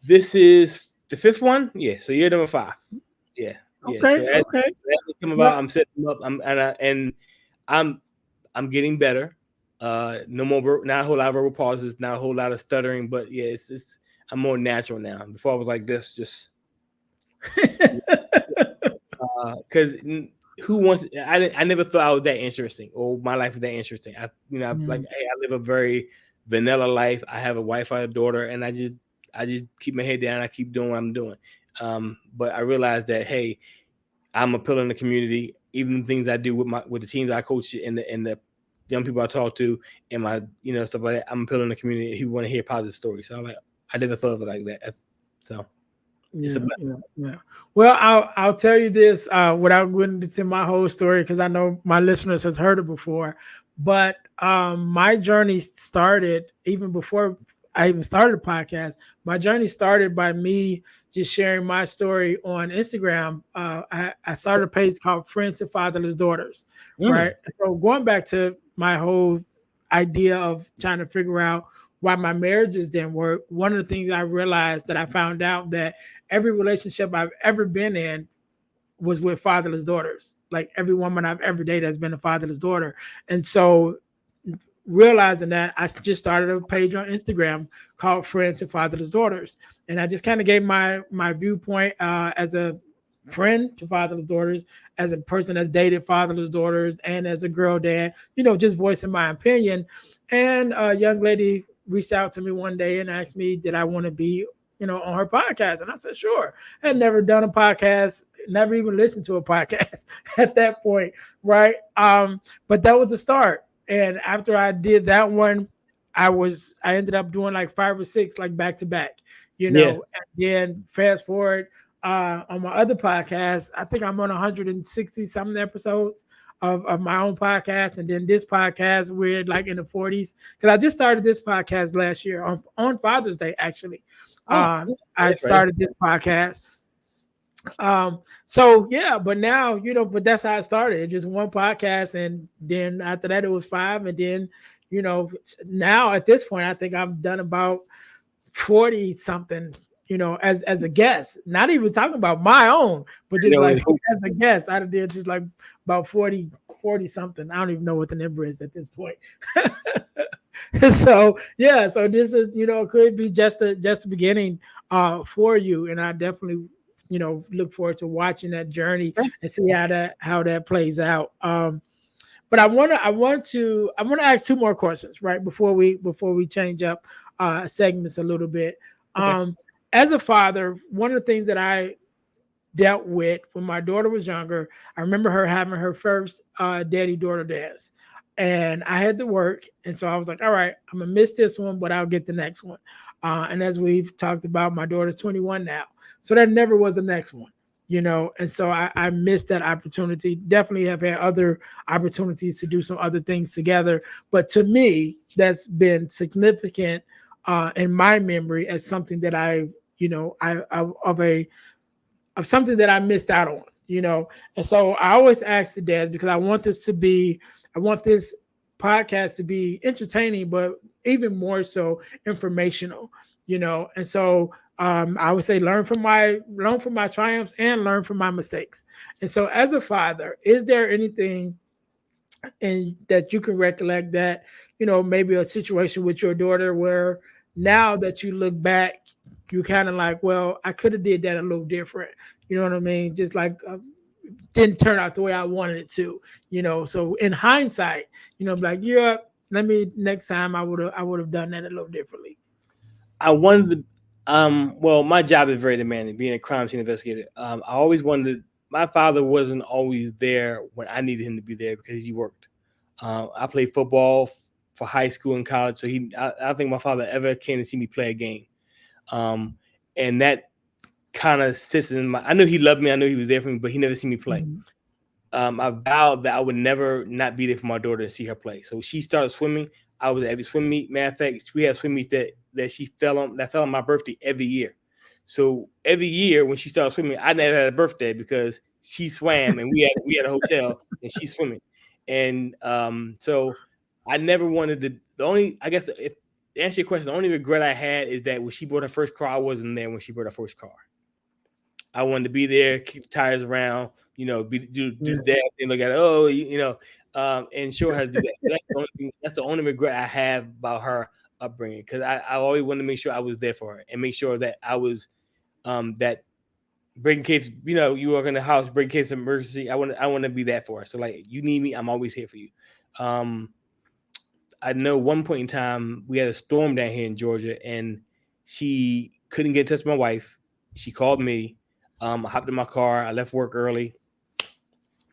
this is the fifth one. Yeah, so you're number five. Yeah, yeah. So Okay. Okay. as they come about, Well, I'm setting them up. And I'm I'm getting better. No more not a whole lot of verbal pauses, not a whole lot of stuttering, but yeah, it's I'm more natural now. Before I was like this, just because who wants? I never thought I was that interesting or my life was that interesting. Like Mm, hey, I live a very vanilla life. I have a wife, I have a daughter, and I just keep my head down. I keep doing what I'm doing. But I realized that hey, I'm a pillar in the community. Even the things I do with the teams I coach and the young people I talk to and my stuff like that. I'm a pillar in the community. Who want to hear positive stories. So I'm like, I never thought of it like that. So it's a yeah, yeah, yeah. Well, I'll tell you this without going into my whole story because I know my listeners has heard it before. But my journey started even before I even started a podcast. My journey started by me just sharing my story on Instagram. I started a page called Friends to Fatherless Daughters, right? Mm. So going back to my whole idea of trying to figure out why my marriages didn't work, one of the things I realized that I found out that every relationship I've ever been in was with fatherless daughters. Like every woman I've ever dated has been a fatherless daughter. And so realizing that, I just started a page on Instagram called Friends to Fatherless Daughters. And I just kind of gave my viewpoint as a friend to fatherless daughters, as a person that's dated fatherless daughters, and as a girl dad, just voicing my opinion. And a young lady reached out to me one day and asked me, did I want to be, on her podcast? And I said, sure. I had never done a podcast, never even listened to a podcast at that point, right? But that was the start. And after I did that one, I ended up doing like 5 or 6 like back to back, Yeah. And then fast forward on my other podcast, I think I'm on 160 something episodes of my own podcast. And then this podcast, we're like in the 40s. Because I just started this podcast last year on Father's Day, actually. Oh, I that's right. started this podcast. So yeah, but now, but that's how it started. Just one podcast, and then after that it was 5, and then, you know, now at this point I think I've done about 40 something, as a guest. Not even talking about my own, but You just know, like as a guest, I did just like about 40 something. I don't even know what the number is at this point. So yeah, so this is, could be just the beginning for you. And I definitely, look forward to watching that journey and see how that plays out. But I want to ask 2 more questions, right, before we change up segments a little bit. okay. As a father, one of the things that I dealt with when my daughter was younger, I remember her having her first daddy daughter dance. And I had to work. And so I was like, all right, I'm going to miss this one, but I'll get the next one. And as we've talked about, my daughter's 21 now. So there never was a next one, And so I missed that opportunity. Definitely have had other opportunities to do some other things together. But to me, that's been significant in my memory as something that of something that I missed out on. And so I always ask the dads, because I want this podcast to be entertaining, but even more so informational. And so I would say learn from my triumphs and learn from my mistakes. And so as a father, is there anything and that you can recollect that, maybe a situation with your daughter where now that you look back, you kind of like, well, I could have did that a little different. You know what I mean? Just like didn't turn out the way I wanted it to. So in hindsight, like, yeah, let me next time I would have done that a little differently. I wanted to. Well, my job is very demanding, being a crime scene investigator. I always wanted. My father wasn't always there when I needed him to be there because he worked. I played football for high school and college, so I don't think my father ever came to see me play a game. Um, and that kind of sits in my. I knew he loved me. I knew he was there for me, but he never seen me play. Mhm. I vowed that I would never not be there for my daughter and see her play. So she started swimming. I was at every swim meet. Matter of fact, we had swim meets that she fell on my birthday every year. So every year when she started swimming, I never had a birthday because she swam and we had a hotel and she's swimming. And so I never wanted to. The only, I guess, if to answer your question, the only regret I had is that when she bought her first car, I wasn't there when she bought her first car. I wanted to be there, keep the tires around, do Yeah. the dad thing, look at it, and show her how to do that. That's the only regret I have about her upbringing, because I always wanted to make sure I was there for her and make sure that I was that breaking case, you work in the house, breaking case of emergency. I want to be that for her. So like, you need me, I'm always here for you. Um, I know one point in time we had a storm down here in Georgia, and she couldn't get in touch with my wife. She called me. I hopped in my car. I left work early,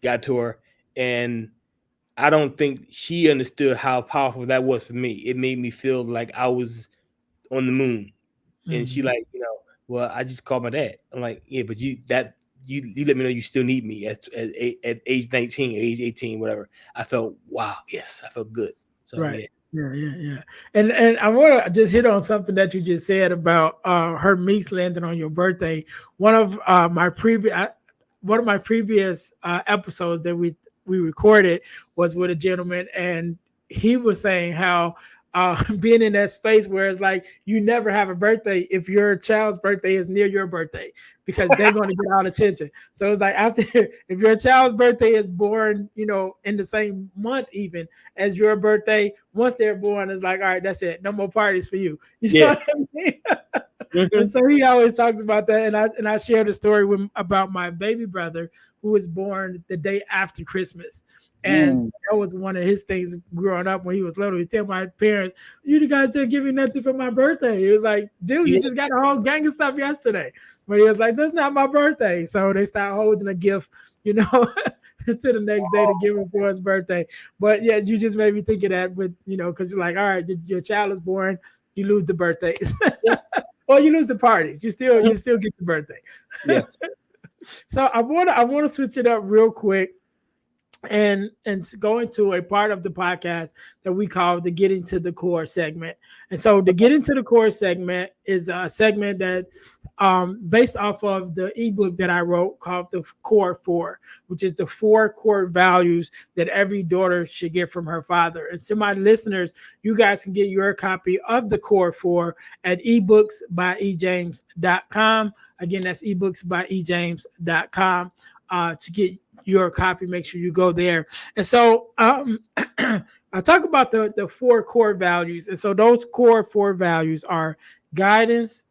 got to her, and I don't think she understood how powerful that was for me. It made me feel like I was on the moon. And she Mhm. like, well, I just called my dad. I'm like, yeah, but you let me know you still need me at age 19, age 18, whatever. I felt, wow, yes, I felt good. So Right. yeah. Yeah. And I want to just hit on something that you just said about her meats landing on your birthday. One of my previous episodes that we recorded was with a gentleman, and he was saying how being in that space where it's like you never have a birthday if your child's birthday is near your birthday because they're going to get all the attention. So it's like after if your child's birthday is born, in the same month even as your birthday, once they're born, it's like, all right, that's it. No more parties for you. You know Yeah. what I mean? And Hmm. so he always talks about that. And I shared a story about my baby brother who was born the day after Christmas. And Ooh. that was one of his things growing up when he was little. He tell my parents, "You guys didn't give me nothing for my birthday." He was like, "Dude, you Yeah. just got a whole gang of stuff yesterday." But he was like, "That's not my birthday." So they start holding a gift, you know, to the next day to give him for his birthday. But yeah, you just made me think of that with, because you're like, all right, your child is born, you lose the birthdays. Yeah. Or you lose the parties. You still Mhm. you still get the birthday. Yes. So I want to switch it up real quick and go into a part of the podcast that we call the getting to the core segment. And so the getting to the core segment is a segment that based off of the ebook that I wrote called the core four, which is the four core values that every daughter should get from her father. And to my listeners, you guys can get your copy of the core four at ebooksbyejames.com. Again, that's ebooksbyejames.com to get your copy. Make sure you go there. And so I talk about the four core values. And so those core four values are guidance,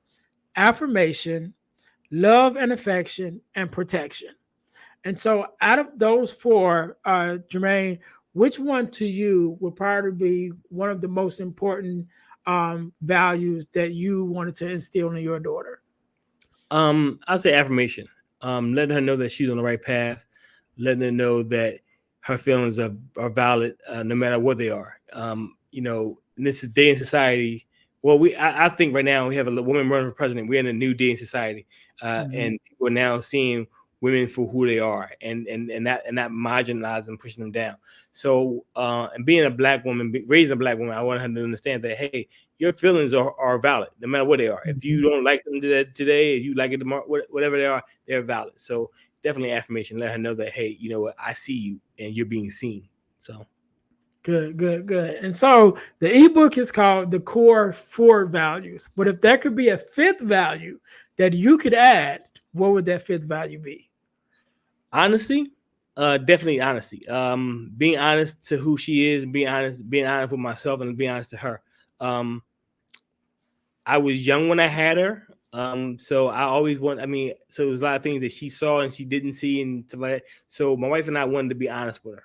affirmation, love and affection, and protection. And so out of those four, Jermaine, which one to you would probably be one of the most important values that you wanted to instill in your daughter? I'll say affirmation. Letting her know that she's on the right path, letting her know that her feelings are valid, no matter what they are. In this day in society, well, I think right now we have a woman running for president. We're in a new day in society, Mhm. and people are now seeing women for who they are, and that marginalizing and pushing them down. So, and being a black woman, raising a black woman, I want her to understand that hey, your feelings are valid, no matter what they are. If you Mhm. don't like them today, if you like it tomorrow, whatever they are, they're valid. So definitely affirmation. Let her know that hey, you know what, I see you and you're being seen. So Good. And so the ebook is called The Core Four Values. But if there could be a fifth value that you could add, what would that fifth value be? honesty, definitely honesty. Being honest to who she is, being honest with myself, and being honest to her. Um, I was young when I had her. So I always want. I mean, so there's a lot of things that she saw and she didn't see, and to let. So my wife and I wanted to be honest with her.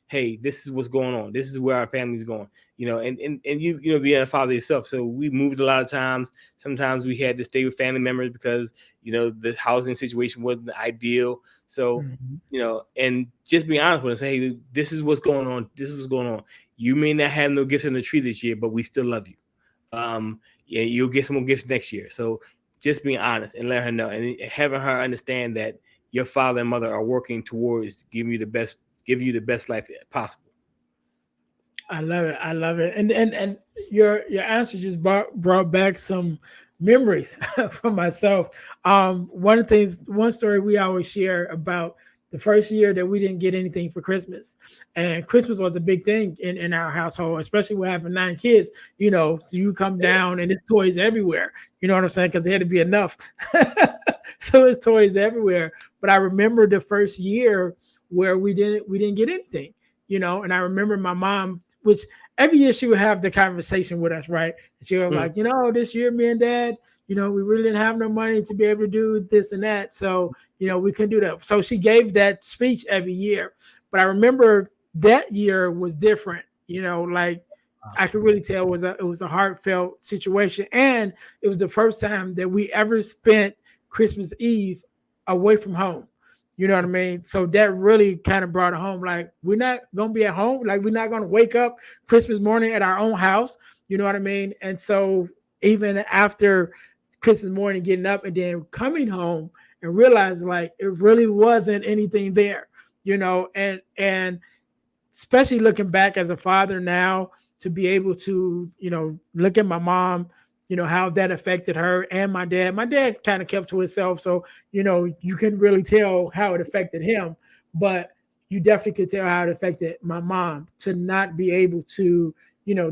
Hey, this is what's going on. This is where our family's going. And you being a father yourself. So we moved a lot of times. Sometimes we had to stay with family members because the housing situation wasn't ideal. So Mhm. and just be honest with us. Hey, this is what's going on. This is what's going on. You may not have no gifts in the tree this year, but we still love you. Yeah, you'll get some more gifts next year. So just being honest and let her know, and having her understand that your father and mother are working towards give you the best life possible. I love it. I love it. And your answer just brought back some memories for myself. One story we always share about the first year that we didn't get anything for Christmas, and Christmas was a big thing in our household, especially when having 9 kids. So you come down and it's toys everywhere. You know what I'm saying? Because there had to be enough, so it's toys everywhere. But I remember the first year where we didn't get anything. And I remember my mom, which every year she would have the conversation with us, right? And she was Mm. like, this year, me and dad, we really didn't have no money to be able to do this and that. So, we couldn't do that. So she gave that speech every year. But I remember that year was different, like I could really tell it was a heartfelt situation. And it was the first time that we ever spent Christmas Eve away from home. You know what I mean? So that really kind of brought it home. Like, we're not gonna be at home. Like, we're not gonna wake up Christmas morning at our own house. You know what I mean? And so even after Christmas morning, getting up and then coming home and realizing like it really wasn't anything there. And especially looking back as a father now, to be able to, look at my mom, how that affected her and my dad. My dad kind of kept to himself, so you couldn't really tell how it affected him, but you definitely could tell how it affected my mom to not be able to,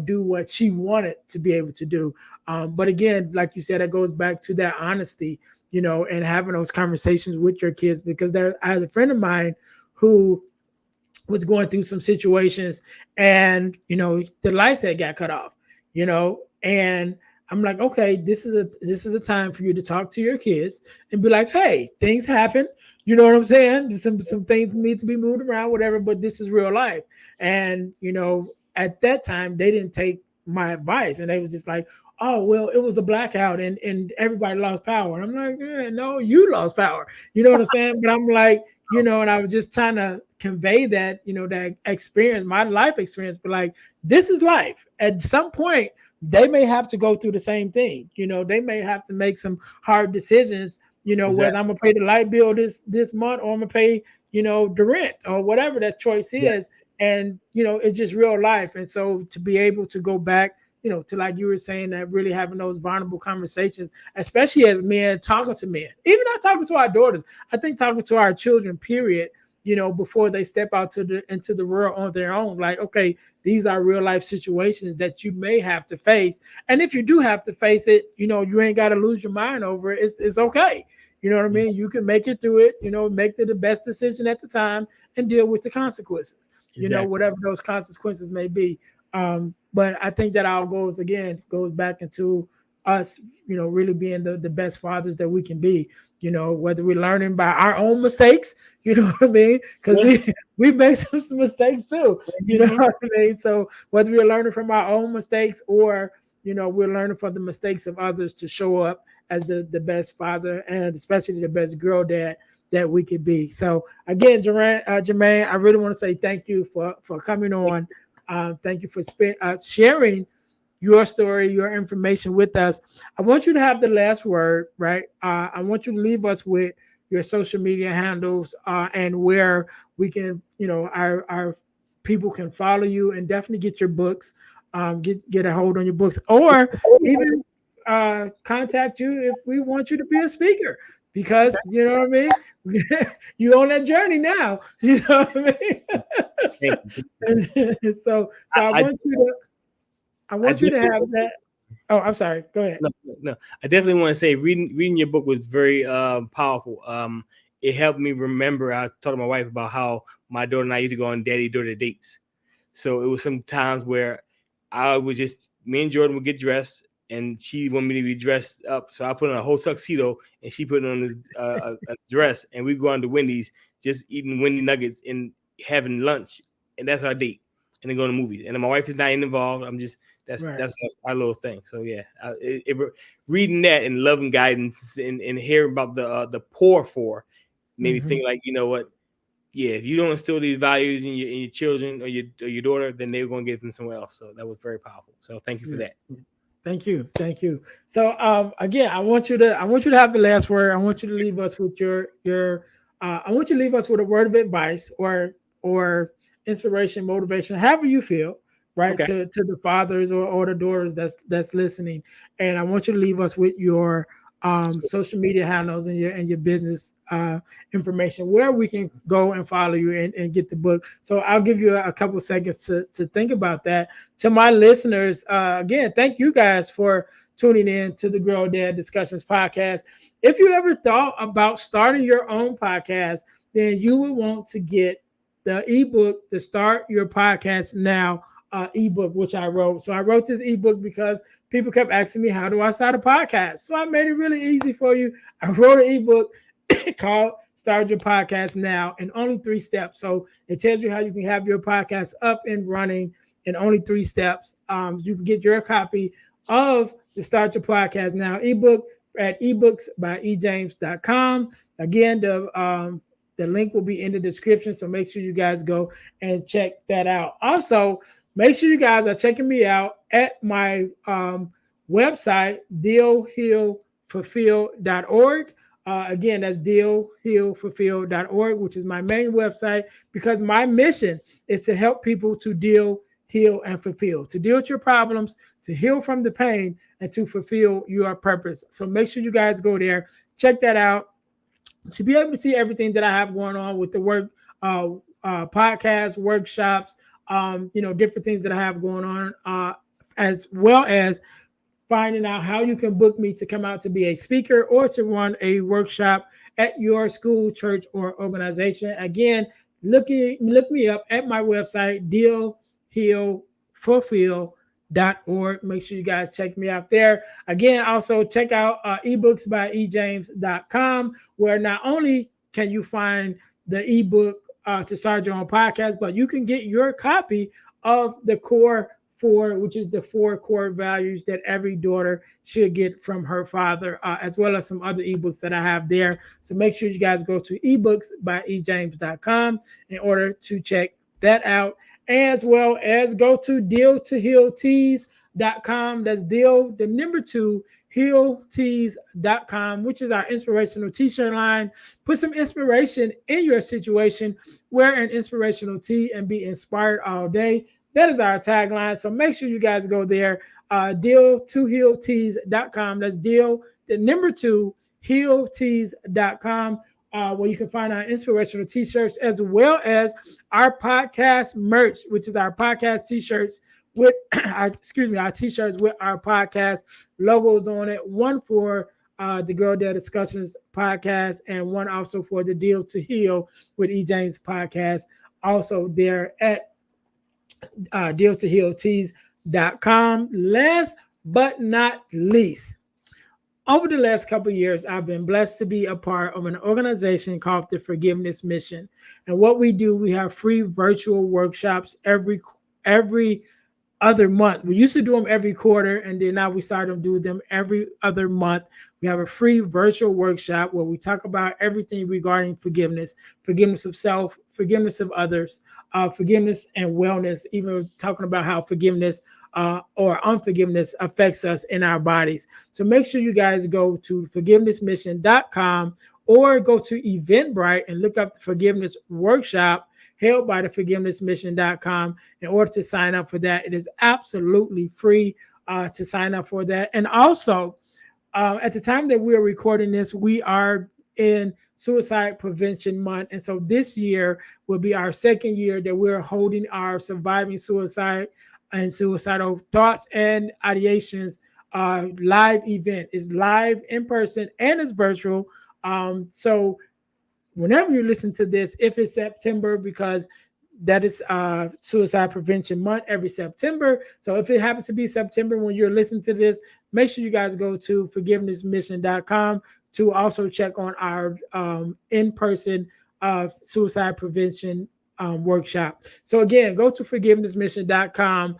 do what she wanted to be able to do. But again, like you said, it goes back to that honesty, and having those conversations with your kids, because I had a friend of mine who was going through some situations, and the lights had got cut off, and I'm like, okay, this is a time for you to talk to your kids and be like, hey, things happen. You know what I'm saying? Some things need to be moved around, whatever, but this is real life. And at that time they didn't take my advice, and they was just like, oh well, it was a blackout and everybody lost power. And I'm like, no, you lost power. You know what I'm saying? But I'm like, and I was just trying to convey that, that experience, my life experience, but like, this is life. At some point, they may have to go through the same thing. They may have to make some hard decisions, whether Exactly. I'm gonna pay the light bill this month, or I'm gonna pay, the rent, or whatever that choice Yeah. is. And, it's just real life. And so to be able to go back, to, like you were saying, that really having those vulnerable conversations, especially as men talking to men, even not talking to our daughters, I think talking to our children, period, before they step out into the world on their own. Like, okay, these are real life situations that you may have to face. And if you do have to face it, you ain't got to lose your mind over it. It's okay. You know what I mean? You can make it through it, make the best decision at the time and deal with the consequences, Exactly. whatever those consequences may be. But I think that our goes back into us, really being the best fathers that we can be, whether we're learning by our own mistakes, you know what I mean? Because Yeah. we make some mistakes too, you know Mhm. what I mean? So whether we're learning from our own mistakes, or, we're learning from the mistakes of others to show up as the best father, and especially the best girl dad that we could be. So again, Jermaine, I really want to say thank you for coming on. Thank you for sharing your story, your information with us. I want you to have the last word, right? I want you to leave us with your social media handles, and where we can, our people can follow you, and definitely get your books, get a hold on your books, or even contact you if we want you to be a speaker, because you know what I mean. You're on that journey now. You know what Thank you. I mean. So I I, want you to I have definitely that. Oh, I'm sorry. Go ahead. no. I definitely want to say reading your book was very powerful. It helped me remember. I talked to my wife about how my daughter and I used to go on daddy daughter dates. So it was some times where I would just me and Jordan would get dressed, and she wanted me to be dressed up. So I put on a whole tuxedo, and she put on a dress, and we go on to Wendy's, just eating Wendy nuggets and having lunch, and that's our date. And then go to the movies. And then my wife is not involved. I'm just Right. that's our little thing. So yeah, reading that and loving guidance and hearing about the poor for made me Mm-hmm. think like, you know what, yeah, if you don't instill these values in your children or your daughter, then they're going to get them somewhere else. So that was very powerful. So thank you for Yeah. that. Thank you. Thank you. So again, I want you to have the last word. I want you to leave us with I want you to leave us with a word of advice, or inspiration, motivation, however you feel, right? Okay. To the fathers, or the daughters that's listening. And I want you to leave us with your social media handles, and your business information, where we can go and follow you, and get the book. So I'll give you a couple seconds to think about that. To my listeners, again, thank you guys for tuning in to the Girl Dad Discussions podcast. If you ever thought about starting your own podcast, then you would want to get the ebook, the Start Your Podcast Now ebook, which I wrote. So I wrote this ebook because people kept asking me, how do I start a podcast? So I made it really easy for you. I wrote an ebook called Start Your Podcast Now in only 3 steps. So it tells you how you can have your podcast up and running in only 3 steps. You can get your copy of the Start Your Podcast Now ebook at ebooksbyejames.com. Again, the link will be in the description, so make sure you guys go and check that out. Also, make sure you guys are checking me out at my website, dealhealfulfill.org. Again, that's dealhealfulfill.org, which is my main website, because my mission is to help people to deal heal, and fulfill. To deal with your problems, to heal from the pain, and to fulfill your purpose. So make sure you guys go there, check that out to be able to see everything that I have going on with the work, uh, podcasts, workshops, different things that I have going on, as well as finding out how you can book me to come out to be a speaker or to run a workshop at your school, church, or organization. Again, look me up at my website, dealhealfulfill.org. Make sure you guys check me out there. Again, also check out ebooks by ejames.com, where not only can you find the ebook to start your own podcast, but you can get your copy of the core four, which is the four core values that every daughter should get from her father, as well as some other ebooks that I have there. So make sure you guys go to ebooks by ejames.com in order to check that out, as well as go to deal2healtees.com. That's deal, the number two, healtees.com, which is our inspirational t-shirt line. Put some inspiration in your situation. Wear an inspirational tee and be inspired all day. That is our tagline. So make sure you guys go there. Deal2healtees.com. That's deal, the number two, healtees.com, where you can find our inspirational t-shirts as well as our podcast merch, which is our podcast t-shirts with our t-shirts with our podcast logos on it. One for the Girl Dad Discussions podcast and one also for the Deal to Heal with E. James podcast. Also there at deal2healtees.com. Last but not least, over the last couple of years, I've been blessed to be a part of an organization called the Forgiveness Mission. And what we do, we have free virtual workshops every other month. We used to do them every quarter, and then now we started to do them every other month. We have a free virtual workshop where we talk about everything regarding forgiveness, forgiveness of self, forgiveness of others, forgiveness and wellness, even talking about how forgiveness or unforgiveness affects us in our bodies. So make sure you guys go to forgivenessmission.com or go to Eventbrite and look up the Forgiveness Workshop held by the forgivenessmission.com in order to sign up for that. It is absolutely free to sign up for that. And also, at the time that we are recording this, we are in Suicide Prevention Month. And so this year will be our second year that we're holding our Surviving Suicide and Suicidal Thoughts and Ideations live event. It's live in person and it's virtual. So whenever you listen to this, if it's September, because that is Suicide Prevention Month every September. So if it happens to be September when you're listening to this, make sure you guys go to forgivenessmission.com to also check on our in-person suicide prevention workshop. So again, go to forgivenessmission.com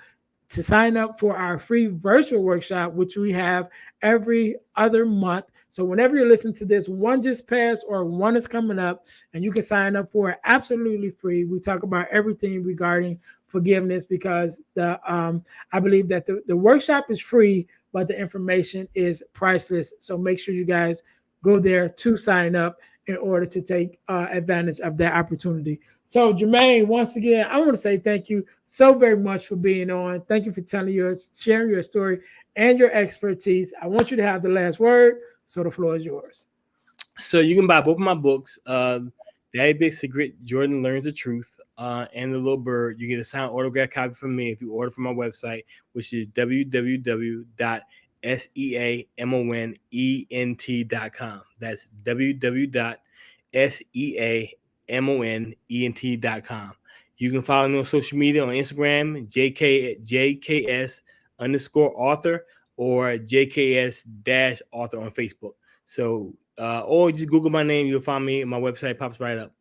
to sign up for our free virtual workshop, which we have every other month. So whenever you listen to this, one just passed or one is coming up, and you can sign up for it absolutely free. We talk about everything regarding forgiveness because I believe that the workshop is free, but the information is priceless. So make sure you guys go there to sign up in order to take advantage of that opportunity. So Jermaine, once again, I want to say thank you so very much for being on. Thank you for sharing your story and your expertise. I want you to have the last word, so the floor is yours. So you can buy both of my books, Daddy Big Secret, Jordan Learns the Truth, and The Little Bird. You get a signed autograph copy from me if you order from my website, which is www.seamonent.com. That's www.seamonent.com. You can follow me on social media on Instagram, JKS_author or JKS-author on Facebook. So, or just Google my name, you'll find me. My website pops right up.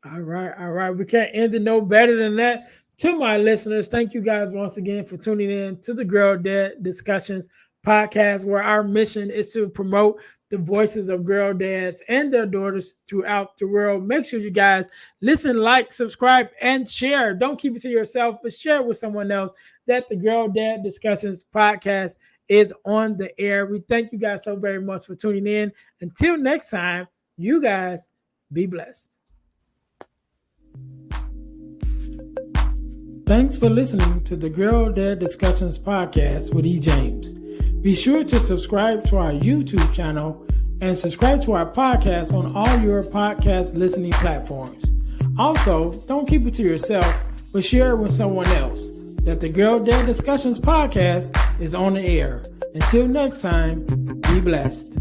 All right. We can't end it no better than that. To my listeners, thank you guys once again for tuning in to the Girl Dad Discussions podcast, where our mission is to promote the voices of girl dads and their daughters throughout the world. Make sure you guys listen, like, subscribe, and share. Don't keep it to yourself, but share with someone else that the Girl Dad Discussions podcast is on the air. We thank you guys so very much for tuning in. Until next time, you guys be blessed. Thanks for listening to the Girl Dad Discussions podcast with E. James. Be sure to subscribe to our YouTube channel and subscribe to our podcast on all your podcast listening platforms. Also, don't keep it to yourself, but share it with someone else that the Girl Dad Discussions podcast is on the air. Until next time, be blessed.